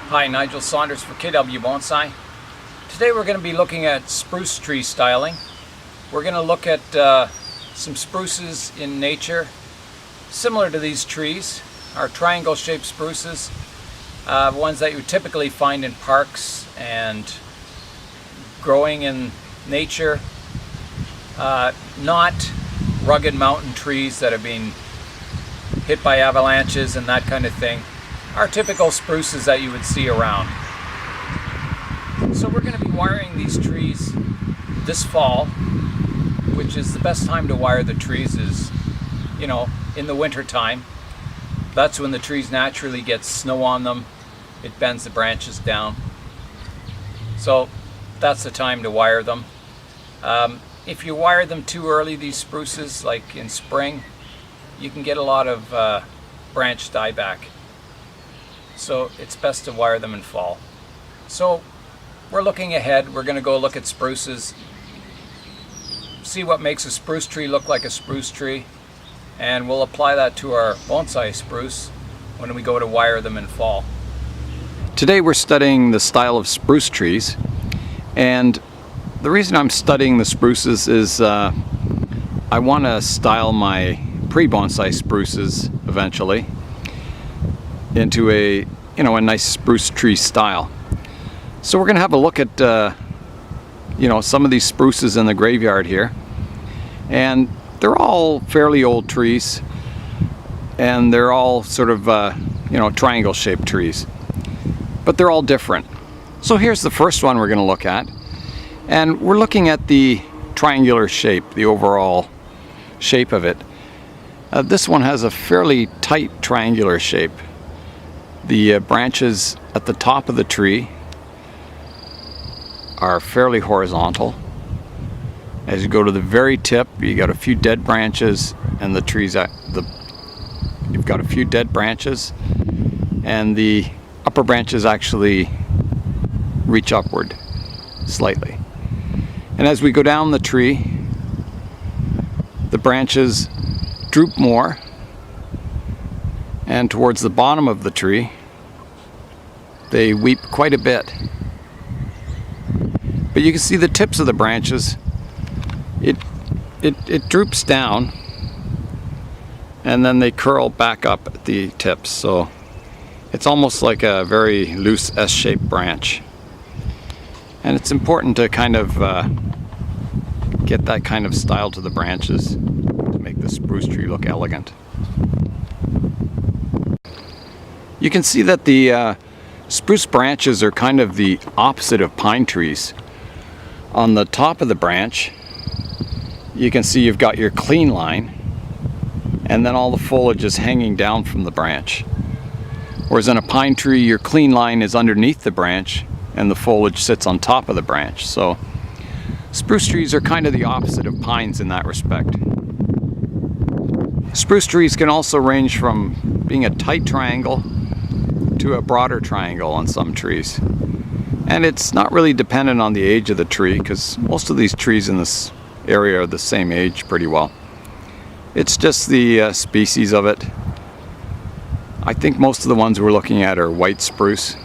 Hi, Nigel Saunders for KW Bonsai. Today we're going to be looking at spruce tree styling. We're going to look at some spruces in nature similar to these trees, our triangle shaped spruces, ones that you typically find in parks and growing in nature, not rugged mountain trees that have been hit by avalanches and that kind of thing. Our typical spruces that you would see around. So we're going to be wiring these trees this fall, which is the best time to wire the trees is, in the winter time. That's when the trees naturally get snow on them. It bends the branches down. So that's the time to wire them. If you wire them too early, these spruces, like in spring, you can get a lot of branch dieback. So it's best to wire them in fall. So we're looking ahead. We're going to go look at spruces, see what makes a spruce tree look like a spruce tree, and we'll apply that to our bonsai spruce when we go to wire them in fall. Today we're studying the style of spruce trees, and the reason I'm studying the spruces is I want to style my pre-bonsai spruces eventually into a nice spruce tree style. So we're going to have a look at some of these spruces in the graveyard here, and they're all fairly old trees, and they're all sort of triangle shaped trees, but they're all different. So here's the first one we're going to look at, and we're looking at the triangular shape, the overall shape of it. This one has a fairly tight triangular shape. The branches at the top of the tree are fairly horizontal. As you go to the very tip, you got a few dead branches, and the trees you've got a few dead branches, and the upper branches actually reach upward slightly. And as we go down the tree, the branches droop more, and towards the bottom of the tree they weep quite a bit. But you can see the tips of the branches, it droops down, and then they curl back up at the tips, so it's almost like a very loose S-shaped branch. And it's important to kind of get that kind of style to the branches to make the spruce tree look elegant. You can see that the spruce branches are kind of the opposite of pine trees. On the top of the branch, you can see you've got your clean line, and then all the foliage is hanging down from the branch. Whereas in a pine tree, your clean line is underneath the branch, and the foliage sits on top of the branch. So spruce trees are kind of the opposite of pines in that respect. Spruce trees can also range from being a tight triangle to a broader triangle on some trees. And it's not really dependent on the age of the tree, because most of these trees in this area are the same age pretty well. It's just the species of it. I think most of the ones we're looking at are white spruce,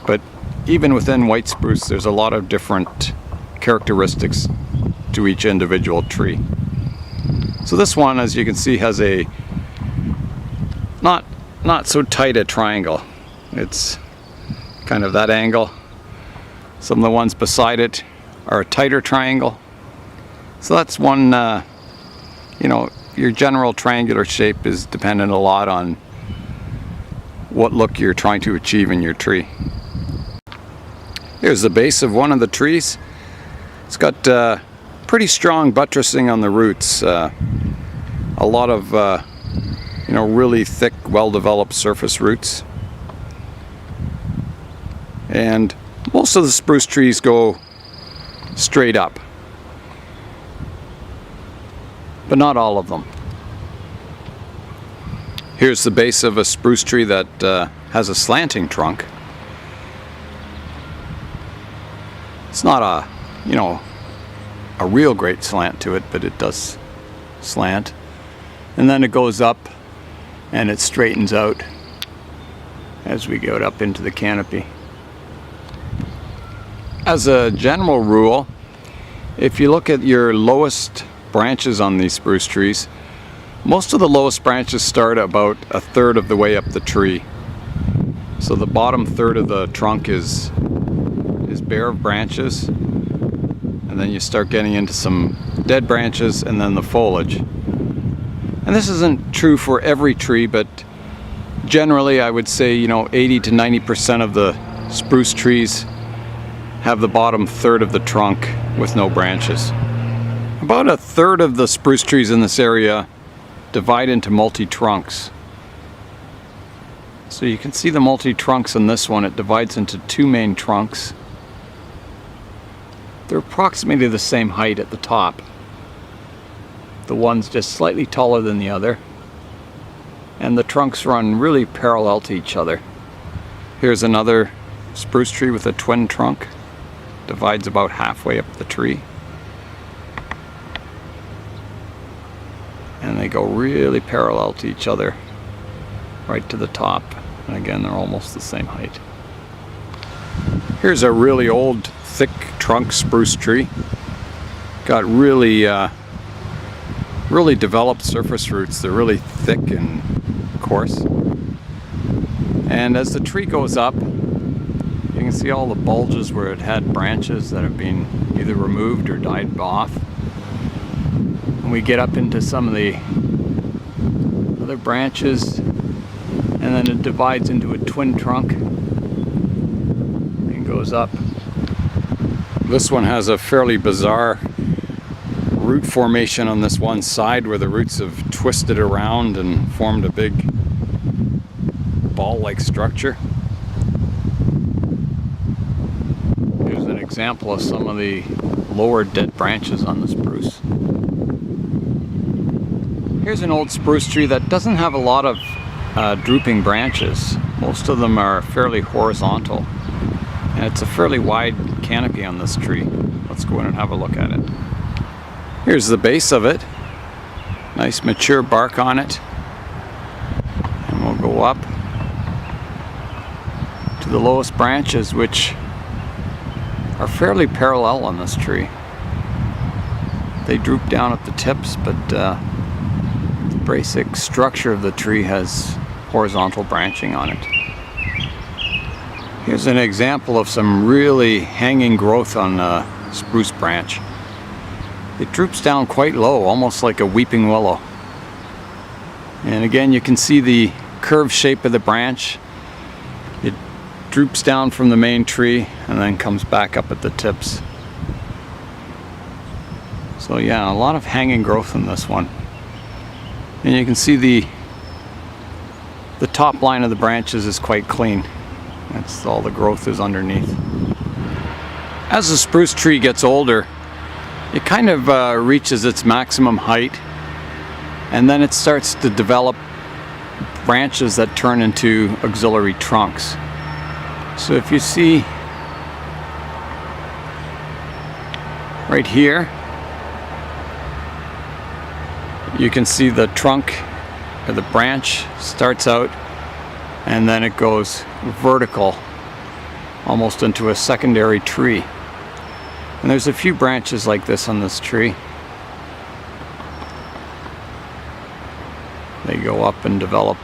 but even within white spruce there's a lot of different characteristics to each individual tree. So this one, as you can see, has a not so tight a triangle. It's kind of that angle. Some of the ones beside it are a tighter triangle. So that's one, your general triangular shape is dependent a lot on what look you're trying to achieve in your tree. Here's the base of one of the trees. It's got pretty strong buttressing on the roots. A lot of, really thick, well-developed surface roots. And most of the spruce trees go straight up, but not all of them. Here's the base of a spruce tree that has a slanting trunk. It's not a real great slant to it, but it does slant. And then it goes up and it straightens out as we get up into the canopy. As a general rule, if you look at your lowest branches on these spruce trees, most of the lowest branches start about a third of the way up the tree. So the bottom third of the trunk is bare of branches, and then you start getting into some dead branches and then the foliage. And this isn't true for every tree, but generally I would say 80 to 90% of the spruce trees have the bottom third of the trunk with no branches. About a third of the spruce trees in this area divide into multi-trunks. So you can see the multi-trunks in this one. It divides into two main trunks. They're approximately the same height at the top. The one's just slightly taller than the other. And the trunks run really parallel to each other. Here's another spruce tree with a twin trunk. Divides about halfway up the tree. And they go really parallel to each other, right to the top. And again, they're almost the same height. Here's a really old, thick trunk spruce tree. Got really developed surface roots. They're really thick and coarse. And as the tree goes up, you can see all the bulges where it had branches that have been either removed or died off. And we get up into some of the other branches, and then it divides into a twin trunk and goes up. This one has a fairly bizarre root formation on this one side where the roots have twisted around and formed a big ball-like structure. Here's an example of some of the lower dead branches on the spruce. Here's an old spruce tree that doesn't have a lot of drooping branches. Most of them are fairly horizontal. And it's a fairly wide canopy on this tree. Let's go in and have a look at it. Here's the base of it. Nice mature bark on it. And we'll go up to the lowest branches, which are fairly parallel on this tree. They droop down at the tips, but the basic structure of the tree has horizontal branching on it. Here's an example of some really hanging growth on a spruce branch. It droops down quite low, almost like a weeping willow. And again, you can see the curved shape of the branch. It droops down from the main tree and then comes back up at the tips. So yeah, a lot of hanging growth in this one. And you can see the top line of the branches is quite clean. That's all the growth is underneath. As the spruce tree gets older, it kind of reaches its maximum height, and then it starts to develop branches that turn into auxiliary trunks. So if you see right here, you can see the trunk or the branch starts out and then it goes vertical almost into a secondary tree. And there's a few branches like this on this tree. They go up and develop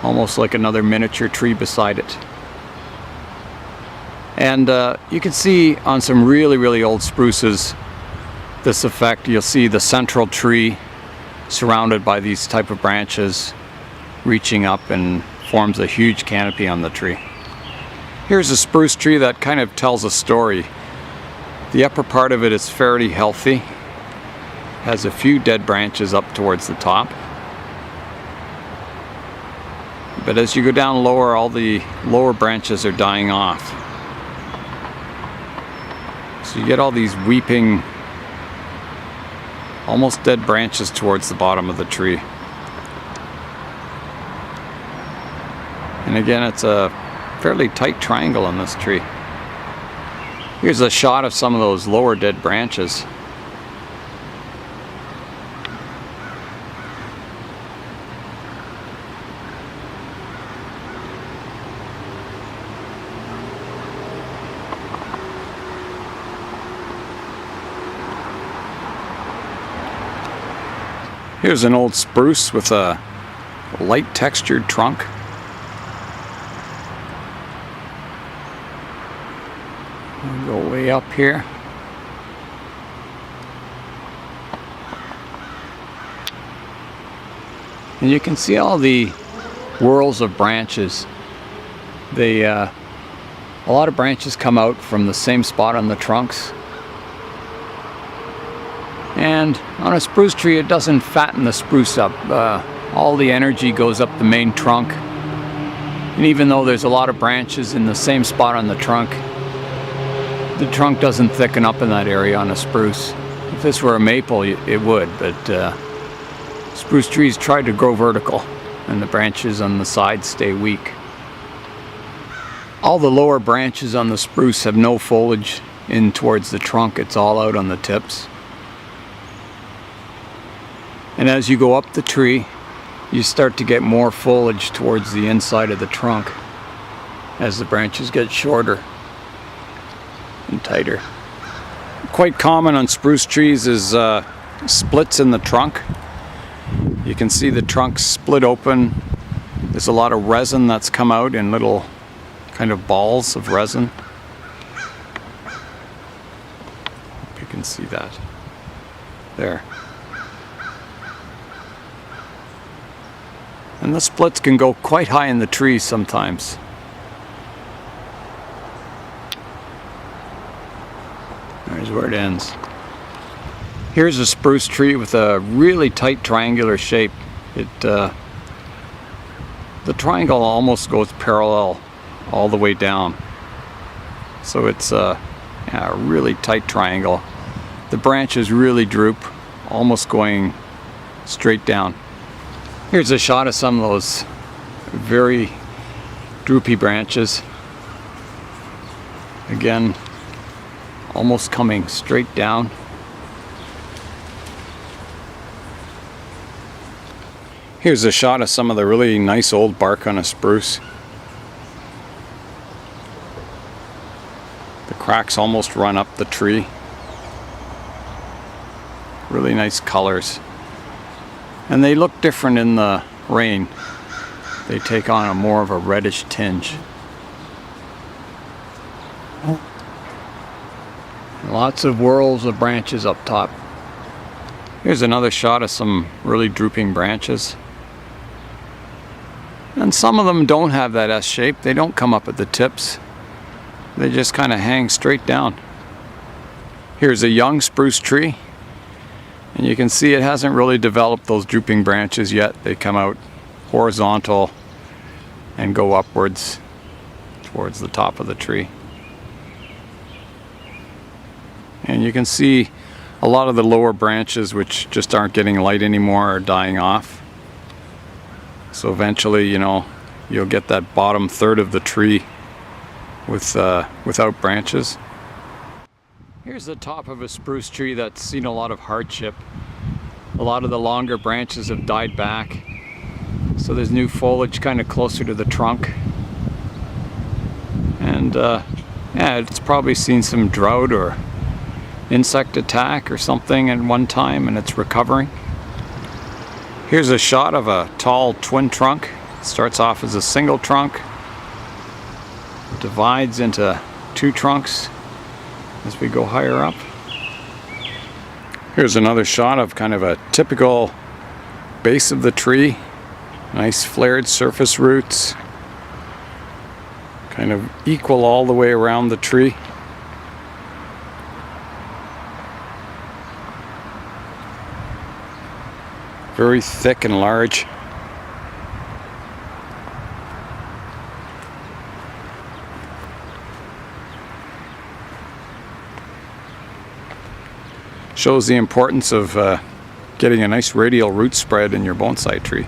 almost like another miniature tree beside it. And you can see on some really old spruces this effect. You'll see the central tree surrounded by these type of branches reaching up and forms a huge canopy on the tree. Here's a spruce tree that kind of tells a story. The upper part of it is fairly healthy, has a few dead branches up towards the top. But as you go down lower, all the lower branches are dying off. So you get all these weeping, almost dead branches towards the bottom of the tree. And again, it's a fairly tight triangle on this tree. Here's a shot of some of those lower dead branches. Here's an old spruce with a light textured trunk. We'll go way up here. And you can see all the whorls of branches. A lot of branches come out from the same spot on the trunks. And on a spruce tree, it doesn't fatten the spruce up. All the energy goes up the main trunk. And even though there's a lot of branches in the same spot on the trunk doesn't thicken up in that area on a spruce. If this were a maple, it would, but spruce trees try to grow vertical, and the branches on the sides stay weak. All the lower branches on the spruce have no foliage in towards the trunk. It's all out on the tips. And as you go up the tree, you start to get more foliage towards the inside of the trunk as the branches get shorter and tighter. Quite common on spruce trees is splits in the trunk. You can see the trunk split open. There's a lot of resin that's come out in little kind of balls of resin. Hope you can see that. There. And the splits can go quite high in the trees sometimes. There's where it ends. Here's a spruce tree with a really tight triangular shape. The triangle almost goes parallel all the way down. So it's a really tight triangle. The branches really droop, almost going straight down. Here's a shot of some of those very droopy branches. Again, almost coming straight down. Here's a shot of some of the really nice old bark on a spruce. The cracks almost run up the tree. Really nice colors. And they look different in the rain. They take on more of a reddish tinge. Lots of whorls of branches up top. Here's another shot of some really drooping branches. And some of them don't have that S shape. They don't come up at the tips. They just kind of hang straight down. Here's a young spruce tree. And you can see it hasn't really developed those drooping branches yet. They come out horizontal and go upwards towards the top of the tree. And you can see a lot of the lower branches, which just aren't getting light anymore, are dying off. So eventually, you'll get that bottom third of the tree without branches. Here's the top of a spruce tree that's seen a lot of hardship. A lot of the longer branches have died back. So there's new foliage kind of closer to the trunk. And it's probably seen some drought or insect attack or something at one time, and it's recovering. Here's a shot of a tall twin trunk. It starts off as a single trunk, divides into two trunks as we go higher up. Here's another shot of kind of a typical base of the tree. Nice flared surface roots, kind of equal all the way around the tree. Very thick and large. Shows the importance of getting a nice radial root spread in your bonsai tree.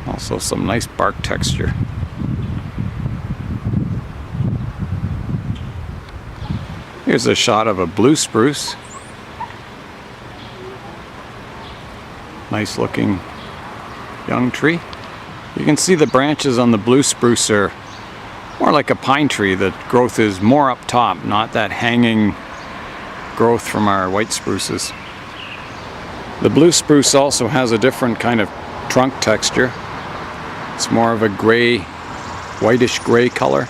Also some nice bark texture. Here's a shot of a blue spruce. Nice looking young tree. You can see the branches on the blue spruce are more like a pine tree. The growth is more up top, not that hanging growth from our white spruces. The blue spruce also has a different kind of trunk texture. It's more of a gray, whitish gray color.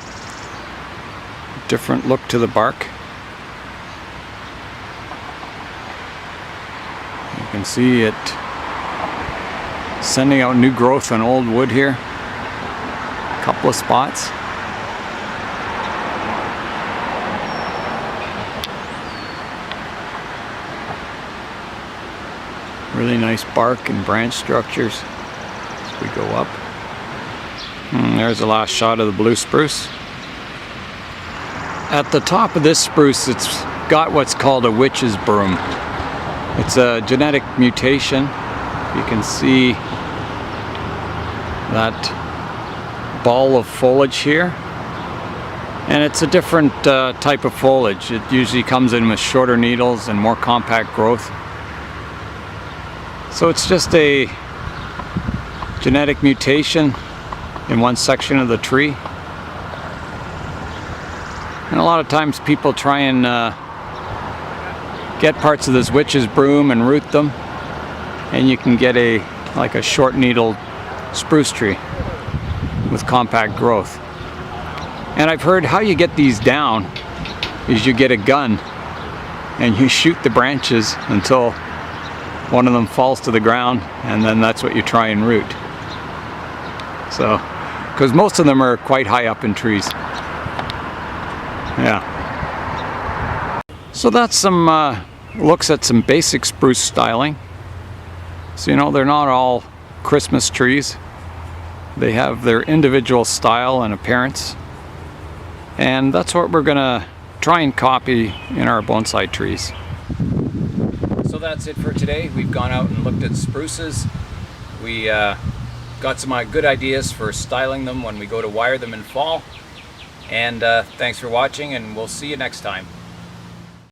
Different look to the bark. You can see it sending out new growth on old wood here. A couple of spots. Really nice bark and branch structures as we go up. There's the last shot of the blue spruce. At the top of this spruce, it's got what's called a witch's broom. It's a genetic mutation. You can see that ball of foliage here. And it's a different type of foliage. It usually comes in with shorter needles and more compact growth. So it's just a genetic mutation in one section of the tree. And a lot of times people try and get parts of this witch's broom and root them, and you can get like a short needled spruce tree with compact growth. And I've heard how you get these down is you get a gun and you shoot the branches until one of them falls to the ground, and then that's what you try and root. So, because most of them are quite high up in trees. Yeah. So that's some looks at some basic spruce styling. So, you know, they're not all Christmas trees. They have their individual style and appearance. And that's what we're gonna try and copy in our bonsai trees. So that's it for today. We've gone out and looked at spruces. We got some good ideas for styling them when we go to wire them in fall. And thanks for watching, and we'll see you next time.